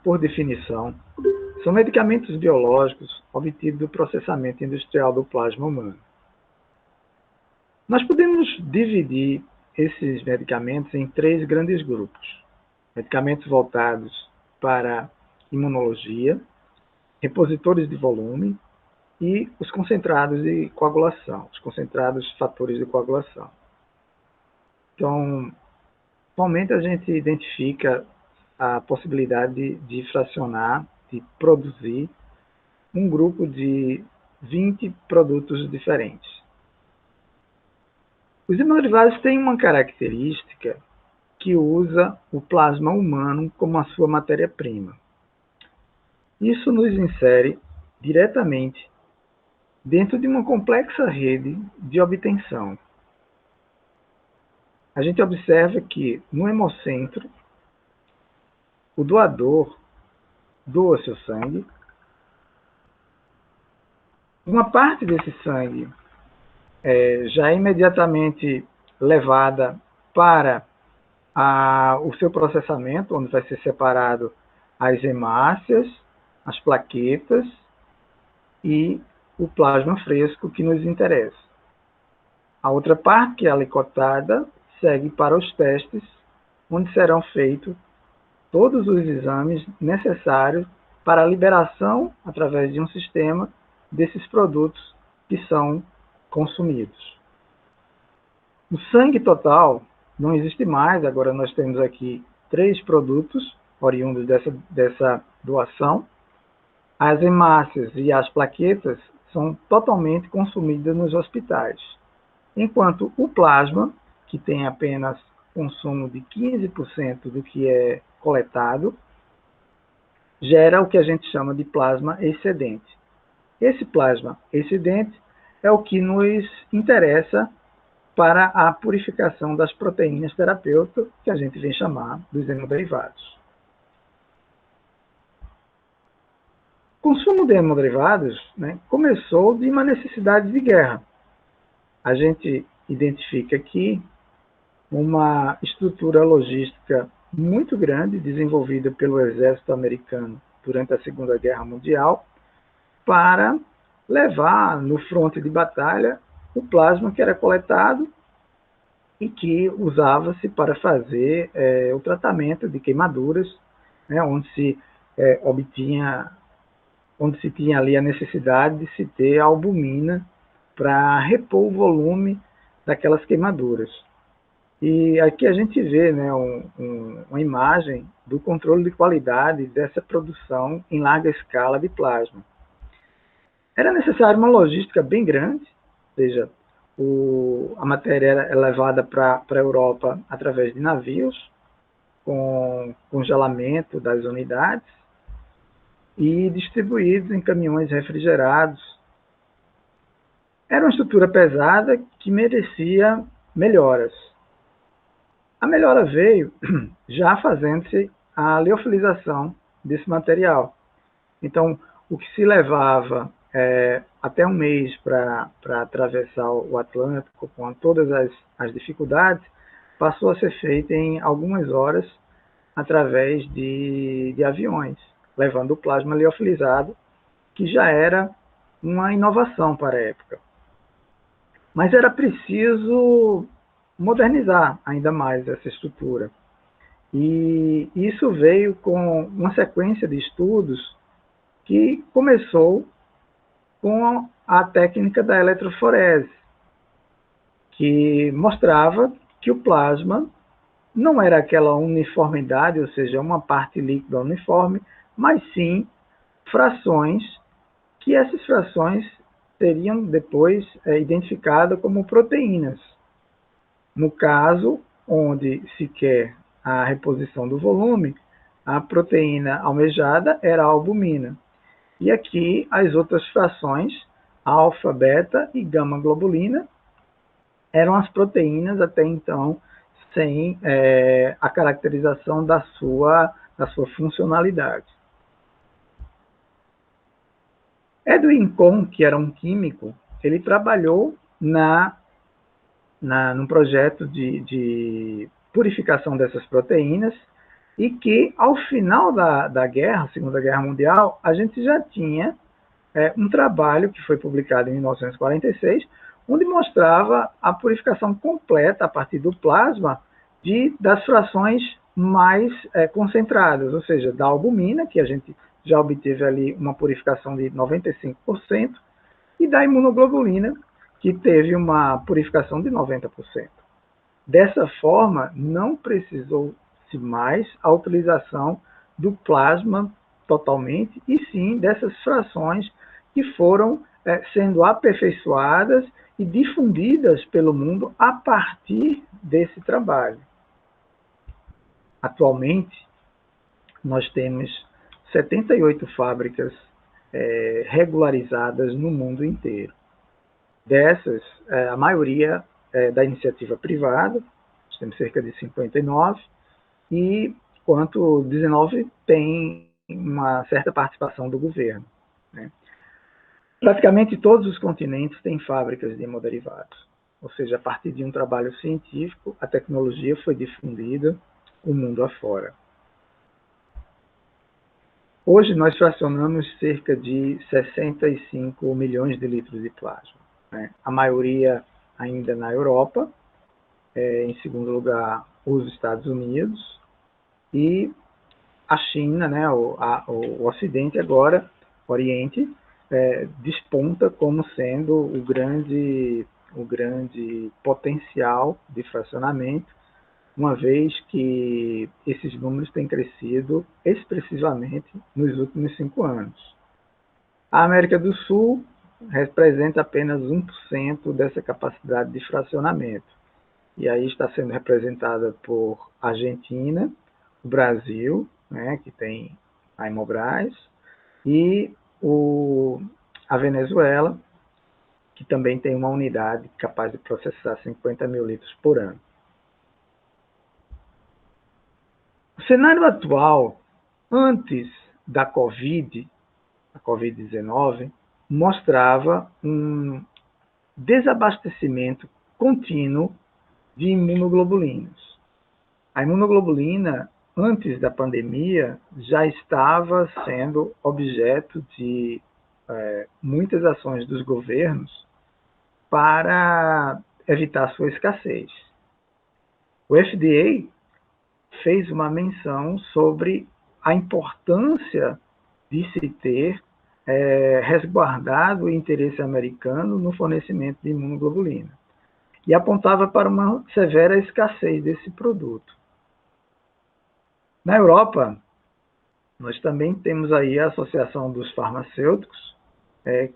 por definição, são medicamentos biológicos obtidos do processamento industrial do plasma humano. Nós podemos dividir esses medicamentos em 3 grandes grupos. Medicamentos voltados para imunologia, repositores de volume e os concentrados de coagulação, os concentrados fatores de coagulação. Então, atualmente a gente identifica a possibilidade de fracionar, de produzir um grupo de 20 produtos diferentes. Os imunoderivados têm uma característica que usa o plasma humano como a sua matéria-prima. Isso nos insere diretamente dentro de uma complexa rede de obtenção. A gente observa que no hemocentro, o doador doa seu sangue. Uma parte desse sangue já é imediatamente levada para o seu processamento, onde vai ser separado as hemácias, as plaquetas e o plasma fresco que nos interessa. A outra parte, que é alicotada, segue para os testes, onde serão feitos todos os exames necessários para a liberação, através de um sistema, desses produtos que são consumidos. O sangue total não existe mais, agora nós temos aqui 3 produtos oriundos dessa doação. As hemácias e as plaquetas são totalmente consumidas nos hospitais, enquanto o plasma, que tem apenas consumo de 15% do que é coletado, gera o que a gente chama de plasma excedente. Esse plasma excedente é o que nos interessa para a purificação das proteínas terapêuticas, que a gente vem chamar dos hemoderivados. O consumo de hemoderivados começou de uma necessidade de guerra. A gente identifica aqui uma estrutura logística muito grande, desenvolvida pelo exército americano durante a Segunda Guerra Mundial, para levar no fronte de batalha o plasma que era coletado e que usava-se para fazer o tratamento de queimaduras, onde se tinha ali a necessidade de se ter albumina para repor o volume daquelas queimaduras. E aqui a gente vê uma imagem do controle de qualidade dessa produção em larga escala de plasma. Era necessária uma logística bem grande, ou seja, a matéria era levada para a Europa através de navios, com congelamento das unidades, e distribuídos em caminhões refrigerados. Era uma estrutura pesada que merecia melhoras. A melhora veio já fazendo-se a liofilização desse material. Então, o que se levava até um mês para atravessar o Atlântico, com todas as dificuldades, passou a ser feito em algumas horas através de aviões, levando o plasma liofilizado, que já era uma inovação para a época. Mas era preciso modernizar ainda mais essa estrutura. E isso veio com uma sequência de estudos que começou com a técnica da eletroforese, que mostrava que o plasma não era aquela uniformidade, ou seja, uma parte líquida uniforme, mas sim frações, que essas frações seriam depois identificadas como proteínas. No caso, onde se quer a reposição do volume, a proteína almejada era a albumina. E aqui as outras frações, alfa, beta e gama globulina, eram as proteínas até então sem a caracterização da sua funcionalidade. Edwin Kohn, que era um químico, ele trabalhou num projeto de purificação dessas proteínas, e que, ao final da guerra, Segunda Guerra Mundial, a gente já tinha um trabalho que foi publicado em 1946, onde mostrava a purificação completa a partir do plasma das frações mais concentradas, ou seja, da albumina, que a gente já obteve ali uma purificação de 95%, e da imunoglobulina, que teve uma purificação de 90%. Dessa forma, não precisou-se mais a utilização do plasma totalmente, e sim dessas frações que foram sendo aperfeiçoadas e difundidas pelo mundo a partir desse trabalho. Atualmente, nós temos 78 fábricas regularizadas no mundo inteiro. Dessas, a maioria da iniciativa privada, nós temos cerca de 59, enquanto 19 tem uma certa participação do governo. Né? Praticamente todos os continentes têm fábricas de hemoderivados, ou seja, a partir de um trabalho científico, a tecnologia foi difundida o mundo afora. Hoje nós fracionamos cerca de 65 milhões de litros de plasma. Né? A maioria ainda na Europa, em segundo lugar os Estados Unidos e a China, né? o Ocidente agora, o Oriente, desponta como sendo o grande potencial de fracionamento, uma vez que esses números têm crescido expressivamente nos últimos 5 anos. A América do Sul representa apenas 1% dessa capacidade de fracionamento. E aí está sendo representada por Argentina, o Brasil, né, que tem a Hemobras, e a Venezuela, que também tem uma unidade capaz de processar 50 mil litros por ano. O cenário atual, antes da Covid-19, mostrava um desabastecimento contínuo de imunoglobulinas. A imunoglobulina, antes da pandemia, já estava sendo objeto de muitas ações dos governos para evitar sua escassez. O FDA fez uma menção sobre a importância de se ter resguardado o interesse americano no fornecimento de imunoglobulina e apontava para uma severa escassez desse produto. Na Europa, nós também temos aí a Associação dos Farmacêuticos,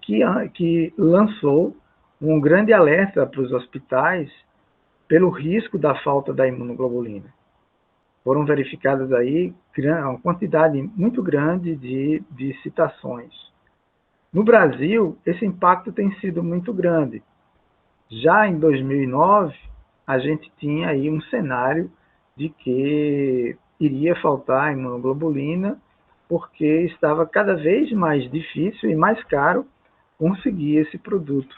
que lançou um grande alerta para os hospitais pelo risco da falta da imunoglobulina. Foram verificadas aí uma quantidade muito grande de citações. No Brasil, esse impacto tem sido muito grande. Já em 2009, a gente tinha aí um cenário de que iria faltar imunoglobulina, porque estava cada vez mais difícil e mais caro conseguir esse produto.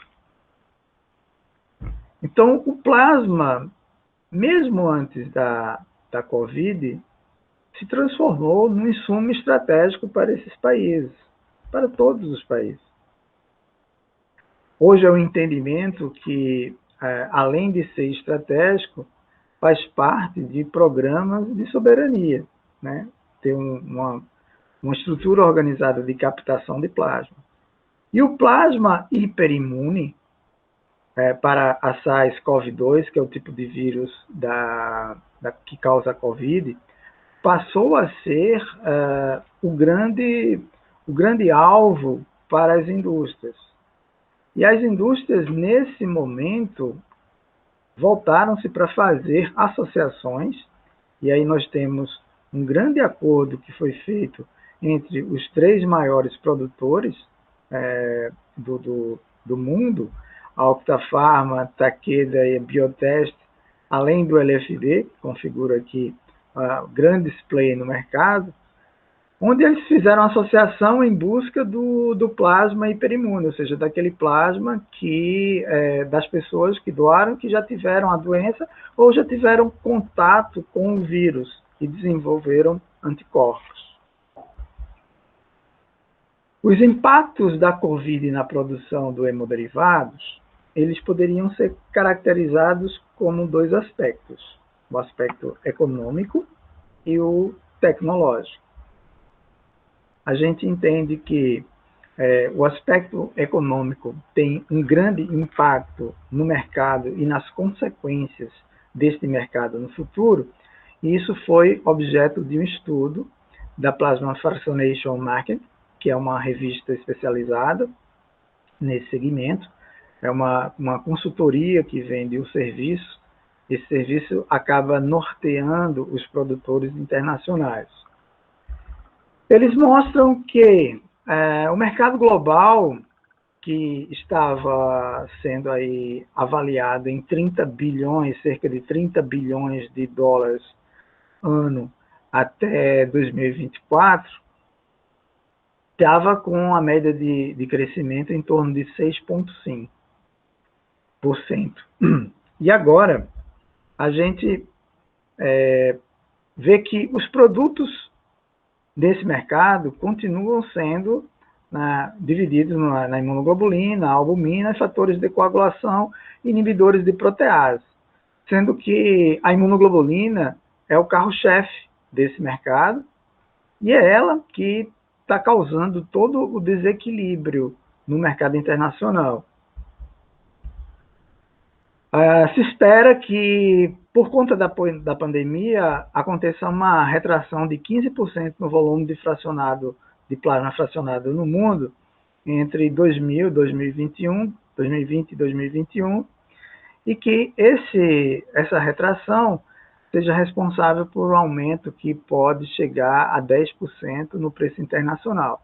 Então, o plasma, mesmo antes da Covid, se transformou num insumo estratégico para esses países, para todos os países. Hoje é um entendimento que, além de ser estratégico, faz parte de programas de soberania, né? Ter uma estrutura organizada de captação de plasma. E o plasma hiperimune, para a SARS-CoV-2, que é o tipo de vírus que causa a Covid, passou a ser o grande alvo para as indústrias. E as indústrias, nesse momento, voltaram-se para fazer associações, e aí nós temos um grande acordo que foi feito entre os 3 maiores produtores do mundo, a Octapharma, Takeda e a Biotest, além do LFD, que configura aqui grandes players no mercado, onde eles fizeram associação em busca do plasma hiperimune, ou seja, daquele plasma das pessoas que doaram, que já tiveram a doença ou já tiveram contato com o vírus. e desenvolveram anticorpos. Os impactos da COVID na produção do hemoderivados, eles poderiam ser caracterizados como dois aspectos, o aspecto econômico e o tecnológico. A gente entende que o aspecto econômico tem um grande impacto no mercado e nas consequências deste mercado no futuro, e isso foi objeto de um estudo da Plasma Fractionation Market, que é uma revista especializada nesse segmento. É uma consultoria que vende o serviço. Esse serviço acaba norteando os produtores internacionais. Eles mostram que o mercado global, que estava sendo aí avaliado em 30 bilhões, cerca de 30 bilhões de dólares ano até 2024, estava com a média de crescimento em torno de 6,5%. E agora, a gente vê que os produtos desse mercado continuam sendo divididos na imunoglobulina, albumina, fatores de coagulação e inibidores de protease, sendo que a imunoglobulina é o carro-chefe desse mercado e é ela que está causando todo o desequilíbrio no mercado internacional. Se espera que, por conta da pandemia, aconteça uma retração de 15% no volume de plasma fracionado no mundo entre 2000, 2021, 2020 e 2021, e que essa retração seja responsável por um aumento que pode chegar a 10% no preço internacional.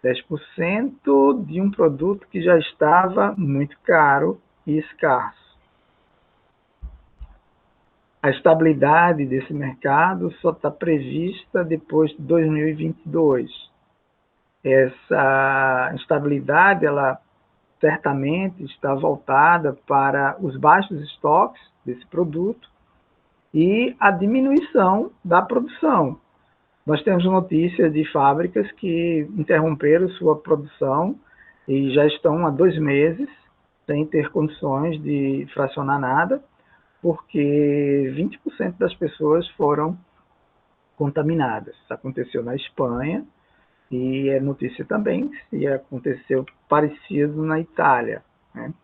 10% de um produto que já estava muito caro e escasso. A estabilidade desse mercado só está prevista depois de 2022. Essa estabilidade, ela certamente está voltada para os baixos estoques desse produto e a diminuição da produção. Nós temos notícias de fábricas que interromperam sua produção e já estão há 2 meses sem ter condições de fracionar nada, porque 20% das pessoas foram contaminadas. Isso aconteceu na Espanha e é notícia também que aconteceu parecido na Itália, né?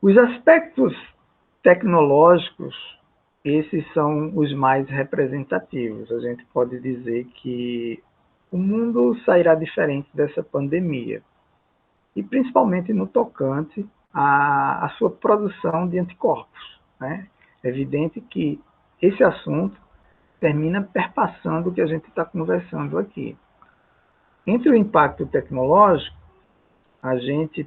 Os aspectos tecnológicos, esses são os mais representativos. A gente pode dizer que o mundo sairá diferente dessa pandemia, e principalmente no tocante à sua produção de anticorpos, né? É evidente que esse assunto termina perpassando o que a gente está conversando aqui. Entre o impacto tecnológico, a gente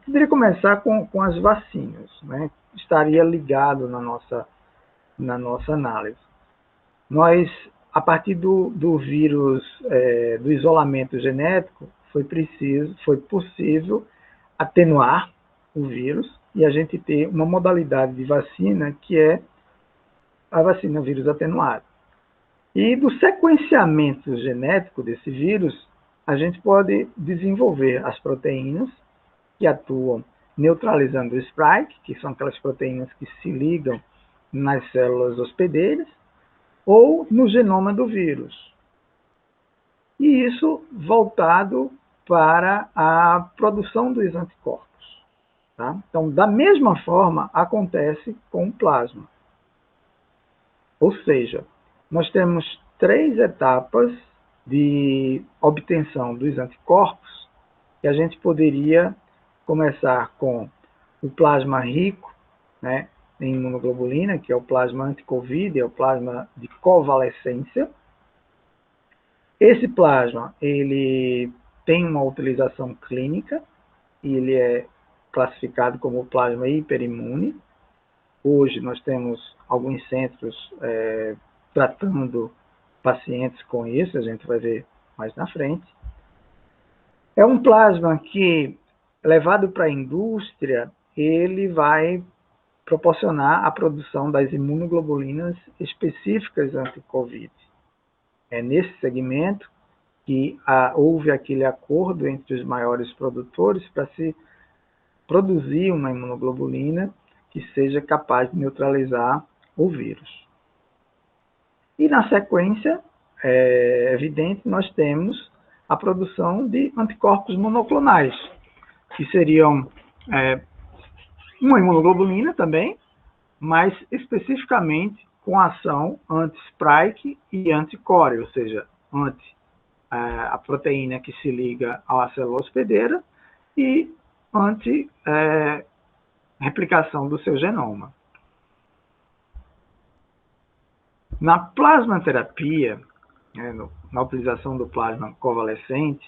poderia começar com as vacinas, né? Estaria ligado na nossa análise. Nós, a partir do vírus, do isolamento genético, foi possível atenuar o vírus e a gente ter uma modalidade de vacina que é a vacina vírus atenuado. E do sequenciamento genético desse vírus, a gente pode desenvolver as proteínas que atuam neutralizando o spike, que são aquelas proteínas que se ligam nas células hospedeiras, ou no genoma do vírus. E isso voltado para a produção dos anticorpos. Tá? Então, da mesma forma, acontece com o plasma. Ou seja, nós temos 3 etapas de obtenção dos anticorpos, que a gente poderia começar com o plasma rico, né, em imunoglobulina, que é o plasma anti-Covid, é o plasma de convalescência. Esse plasma, ele tem uma utilização clínica e ele é classificado como plasma hiperimune. Hoje nós temos alguns centros tratando pacientes com isso, a gente vai ver mais na frente. É um plasma que, levado para a indústria, ele vai proporcionar a produção das imunoglobulinas específicas anti-Covid. É nesse segmento que houve aquele acordo entre os maiores produtores para se produzir uma imunoglobulina que seja capaz de neutralizar o vírus. E na sequência, é evidente, nós temos a produção de anticorpos monoclonais, que seriam uma imunoglobulina também, mas especificamente com ação anti-spike e anti-core, ou seja, anti a proteína que se liga à célula hospedeira e anti-replicação do seu genoma. Na plasmaterapia, na utilização do plasma convalescente,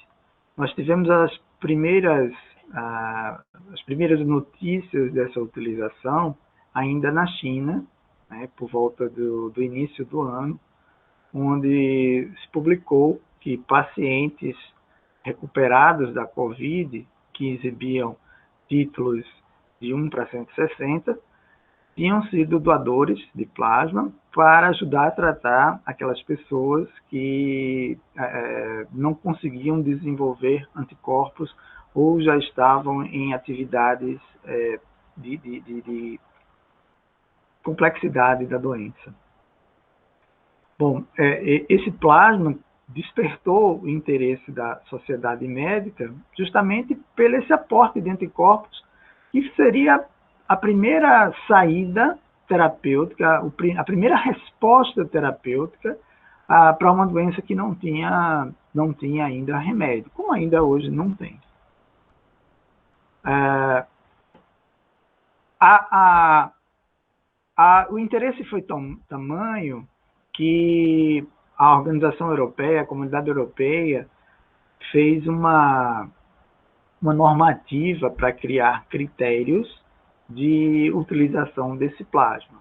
nós tivemos as primeiras notícias dessa utilização ainda na China, por volta do início do ano, onde se publicou que pacientes recuperados da Covid, que exibiam títulos de 1 para 160, tinham sido doadores de plasma para ajudar a tratar aquelas pessoas que não conseguiam desenvolver anticorpos ou já estavam em atividades de complexidade da doença. Bom, esse plasma despertou o interesse da sociedade médica justamente pelo esse aporte de anticorpos, que seria a primeira saída terapêutica, a primeira resposta terapêutica para uma doença que não tinha ainda remédio, como ainda hoje não tem. O interesse foi tamanho que a Organização Europeia, a Comunidade Europeia, fez uma normativa para criar critérios de utilização desse plasma.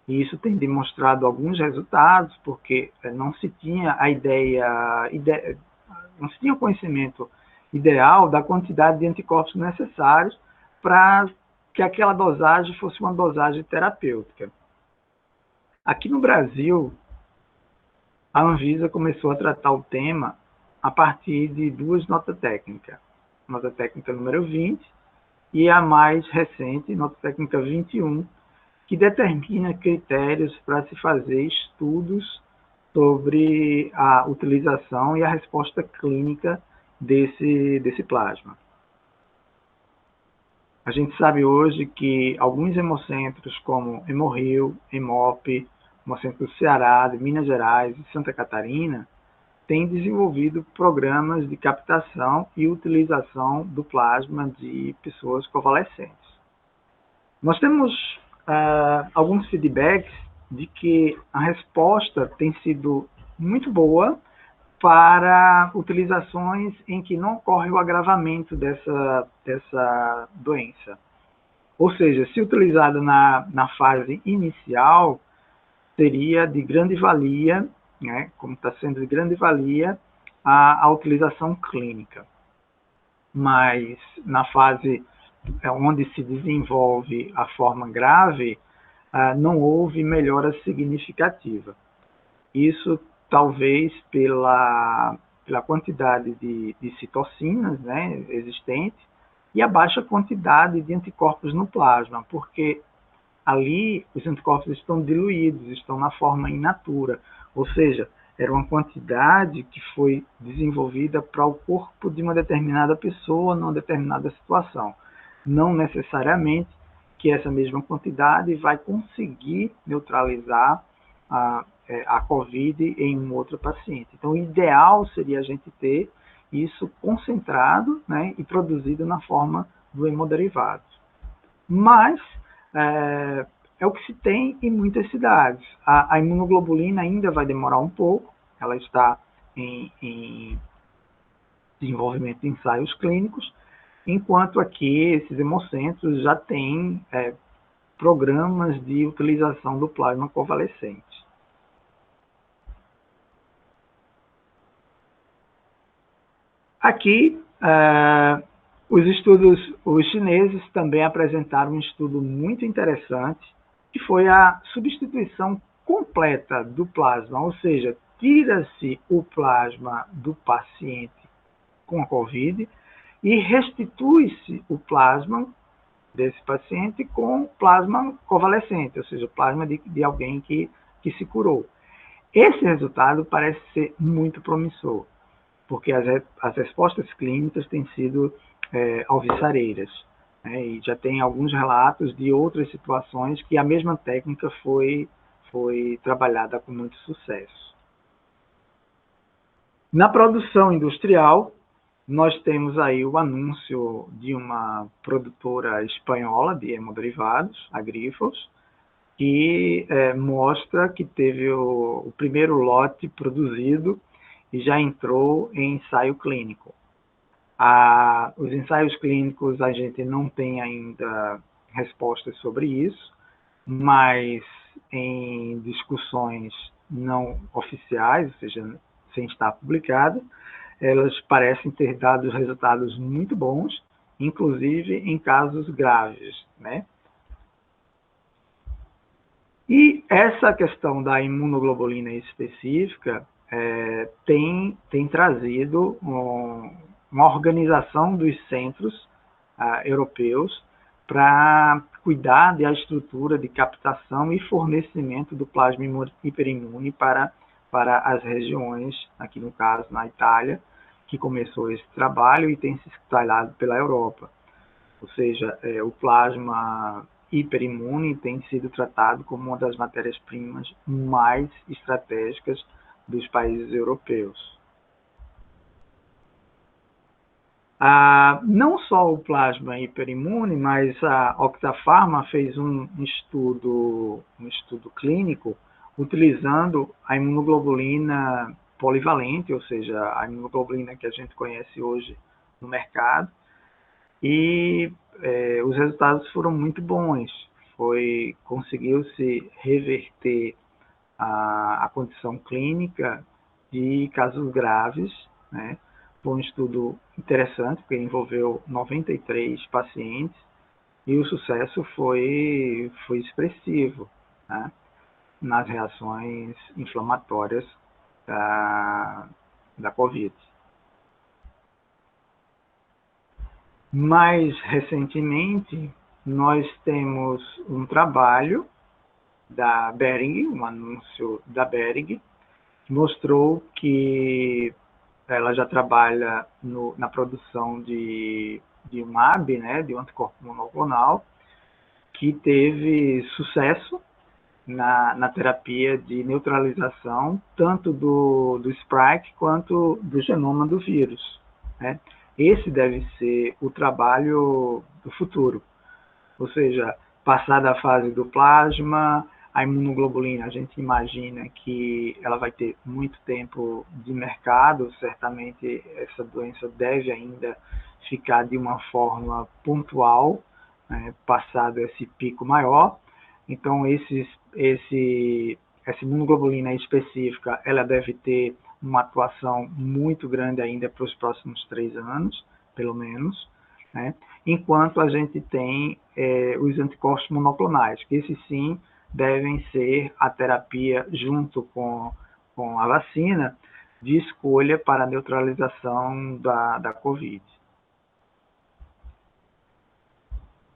E isso tem demonstrado alguns resultados, porque não se tinha não se tinha o conhecimento ideal da quantidade de anticorpos necessários para que aquela dosagem fosse uma dosagem terapêutica. Aqui no Brasil, a Anvisa começou a tratar o tema a partir de duas notas técnicas. Nota técnica número 20 e a mais recente, nota técnica 21, que determina critérios para se fazer estudos sobre a utilização e a resposta clínica desse plasma. A gente sabe hoje que alguns hemocentros, como Hemorrio, Hemop, Hemocentro do Ceará, de Minas Gerais e Santa Catarina, têm desenvolvido programas de captação e utilização do plasma de pessoas convalescentes. Nós temos alguns feedbacks de que a resposta tem sido muito boa para utilizações em que não ocorre o agravamento dessa doença. Ou seja, se utilizada na fase inicial, seria de grande valia, como está sendo de grande valia, a utilização clínica. Mas na fase onde se desenvolve a forma grave, não houve melhora significativa. Isso talvez pela quantidade de citocinas existentes e a baixa quantidade de anticorpos no plasma, porque ali os anticorpos estão diluídos, estão na forma in natura, ou seja, era uma quantidade que foi desenvolvida para o corpo de uma determinada pessoa, numa determinada situação. Não necessariamente que essa mesma quantidade vai conseguir neutralizar a Covid em um outro paciente. Então, o ideal seria a gente ter isso concentrado e produzido na forma do hemoderivado. Mas é o que se tem em muitas cidades. A imunoglobulina ainda vai demorar um pouco, ela está em desenvolvimento de ensaios clínicos, enquanto aqui esses hemocentros já têm programas de utilização do plasma convalescente. Aqui Os chineses também apresentaram um estudo muito interessante, que foi a substituição completa do plasma, ou seja, tira-se o plasma do paciente com a COVID e restitui-se o plasma desse paciente com plasma convalescente, ou seja, plasma de alguém que se curou. Esse resultado parece ser muito promissor, porque as respostas clínicas têm sido alvissareiras, né? E já tem alguns relatos de outras situações que a mesma técnica foi trabalhada com muito sucesso. Na produção industrial, nós temos aí o anúncio de uma produtora espanhola de hemoderivados, a Grifols, que mostra que teve o primeiro lote produzido e já entrou em ensaio clínico. Os ensaios clínicos, a gente não tem ainda respostas sobre isso, mas em discussões não oficiais, ou seja, sem estar publicadas, elas parecem ter dado resultados muito bons, inclusive em casos graves, né? E essa questão da imunoglobulina específica tem trazido uma organização dos centros europeus para cuidar da estrutura de captação e fornecimento do plasma hiperimune para as regiões, aqui no caso na Itália, que começou esse trabalho e tem se espalhado pela Europa. Ou seja, o plasma hiperimune tem sido tratado como uma das matérias-primas mais estratégicas dos países europeus. Não só o plasma hiperimune, mas a Octapharma fez um estudo clínico utilizando a imunoglobulina polivalente, ou seja, a imunoglobulina que a gente conhece hoje no mercado, e os resultados foram muito bons. Conseguiu-se reverter a condição clínica de casos graves, né? Foi um estudo interessante, porque envolveu 93 pacientes e o sucesso foi expressivo, né? Nas reações inflamatórias da COVID. Mais recentemente, nós temos um trabalho da Behring, um anúncio da Behring, que mostrou que ela já trabalha na produção de um MAB, né, de um anticorpo monoclonal, que teve sucesso na terapia de neutralização, tanto do spike quanto do genoma do vírus, né? Esse deve ser o trabalho do futuro, ou seja, passar da fase do plasma, a imunoglobulina, a gente imagina que ela vai ter muito tempo de mercado, certamente essa doença deve ainda ficar de uma forma pontual, né, passado esse pico maior. Então, essa imunoglobulina específica, ela deve ter uma atuação muito grande ainda para os próximos 3 anos, pelo menos, né? Enquanto a gente tem os anticorpos monoclonais, que esses sim devem ser a terapia junto com a vacina de escolha para a neutralização da COVID.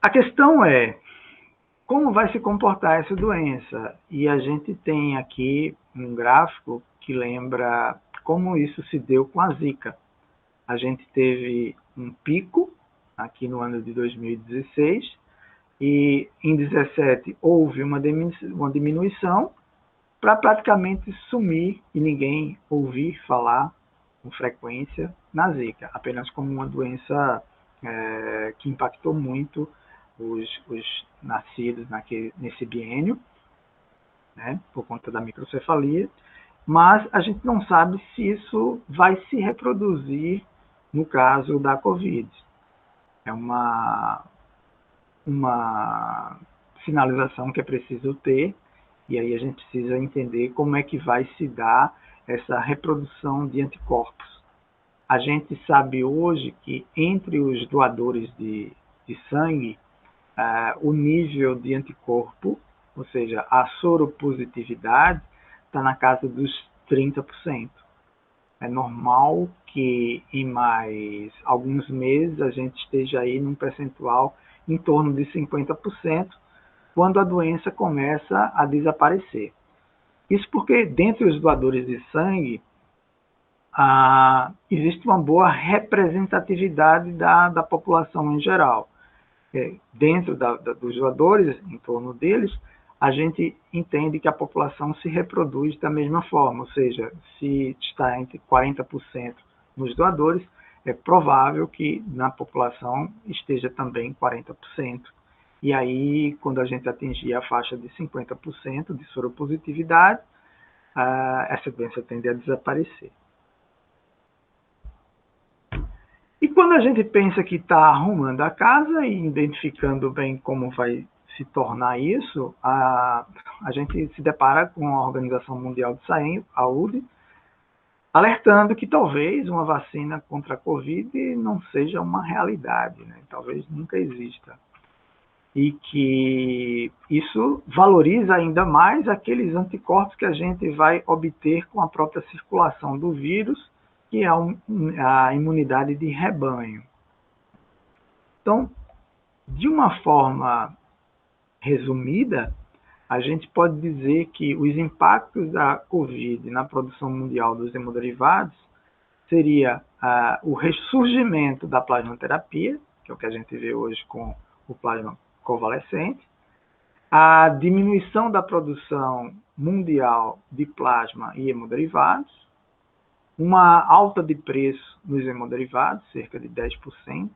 A questão é, como vai se comportar essa doença? E a gente tem aqui um gráfico que lembra como isso se deu com a Zika. A gente teve um pico aqui no ano de 2016 e em 2017 houve uma diminuição para praticamente sumir e ninguém ouvir falar com frequência na Zika, apenas como uma doença que impactou muito os nascidos nesse biênio, né, por conta da microcefalia, mas a gente não sabe se isso vai se reproduzir no caso da COVID. É uma sinalização que é preciso ter, e aí a gente precisa entender como é que vai se dar essa reprodução de anticorpos. a gente sabe hoje que entre os doadores de sangue, o nível de anticorpo, ou seja, a soropositividade, está na casa dos 30%. É normal que em mais alguns meses a gente esteja aí num percentual em torno de 50%, quando a doença começa a desaparecer. Isso porque, dentre os doadores de sangue, existe uma boa representatividade da população em geral. Dentro dos doadores, em torno deles, a gente entende que a população se reproduz da mesma forma, ou seja, se está entre 40% nos doadores, é provável que na população esteja também 40%. E aí, quando a gente atingir a faixa de 50% de soropositividade, essa doença tende a desaparecer. E quando a gente pensa que está arrumando a casa e identificando bem como vai se tornar isso, a gente se depara com a Organização Mundial de Saúde alertando que talvez uma vacina contra a Covid não seja uma realidade, né? Talvez nunca exista. E que isso valoriza ainda mais aqueles anticorpos que a gente vai obter com a própria circulação do vírus, que é a imunidade de rebanho. Então, de uma forma resumida, a gente pode dizer que os impactos da Covid na produção mundial dos hemoderivados seria o ressurgimento da plasmaterapia, que é o que a gente vê hoje com o plasma convalescente, a diminuição da produção mundial de plasma e hemoderivados, uma alta de preço nos hemoderivados, cerca de 10%,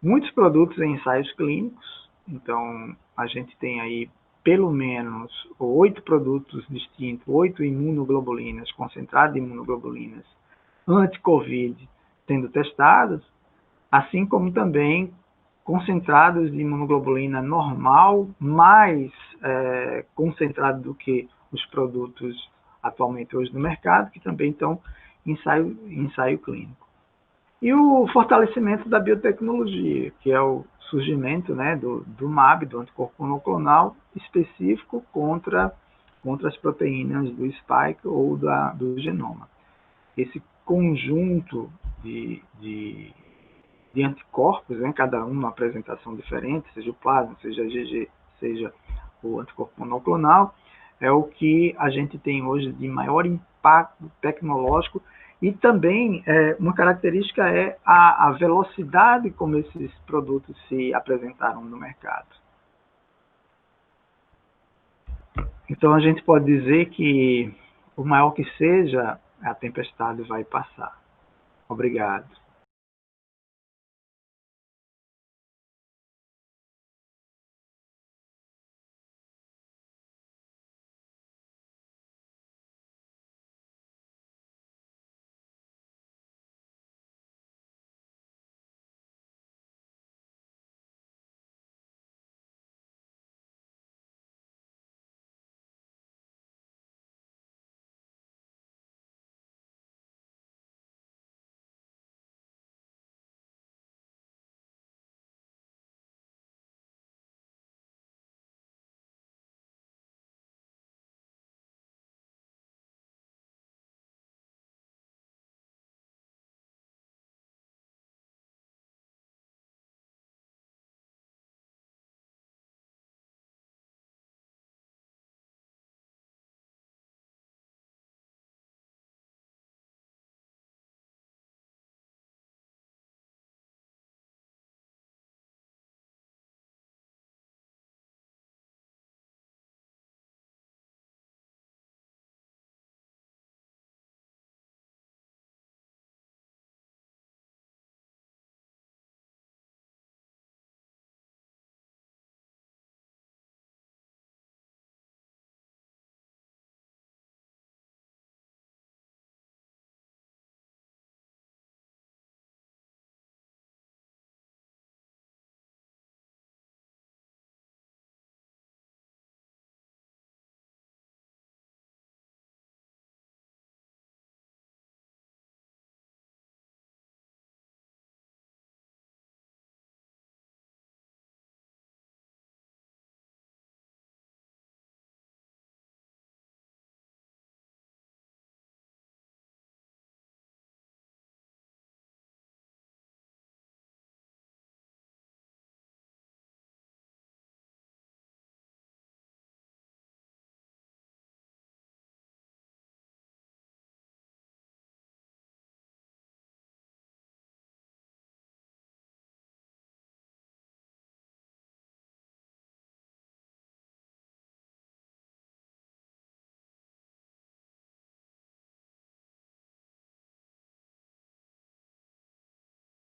muitos produtos em ensaios clínicos, então a gente tem aí pelo menos 8 produtos distintos, 8 imunoglobulinas, concentrados de imunoglobulinas anti-Covid sendo testados, assim como também concentrados de imunoglobulina normal, mais concentrado do que os produtos atualmente hoje no mercado, que também estão em ensaio clínico. E o fortalecimento da biotecnologia, que é o surgimento, né, do MAB, do anticorpo monoclonal, específico contra as proteínas do spike ou do genoma. Esse conjunto de anticorpos, né, cada um uma apresentação diferente, seja o plasma, seja a IgG, seja o anticorpo monoclonal, é o que a gente tem hoje de maior impacto tecnológico. E também uma característica é a velocidade como esses produtos se apresentaram no mercado. Então a gente pode dizer que, por maior que seja, a tempestade vai passar. Obrigado.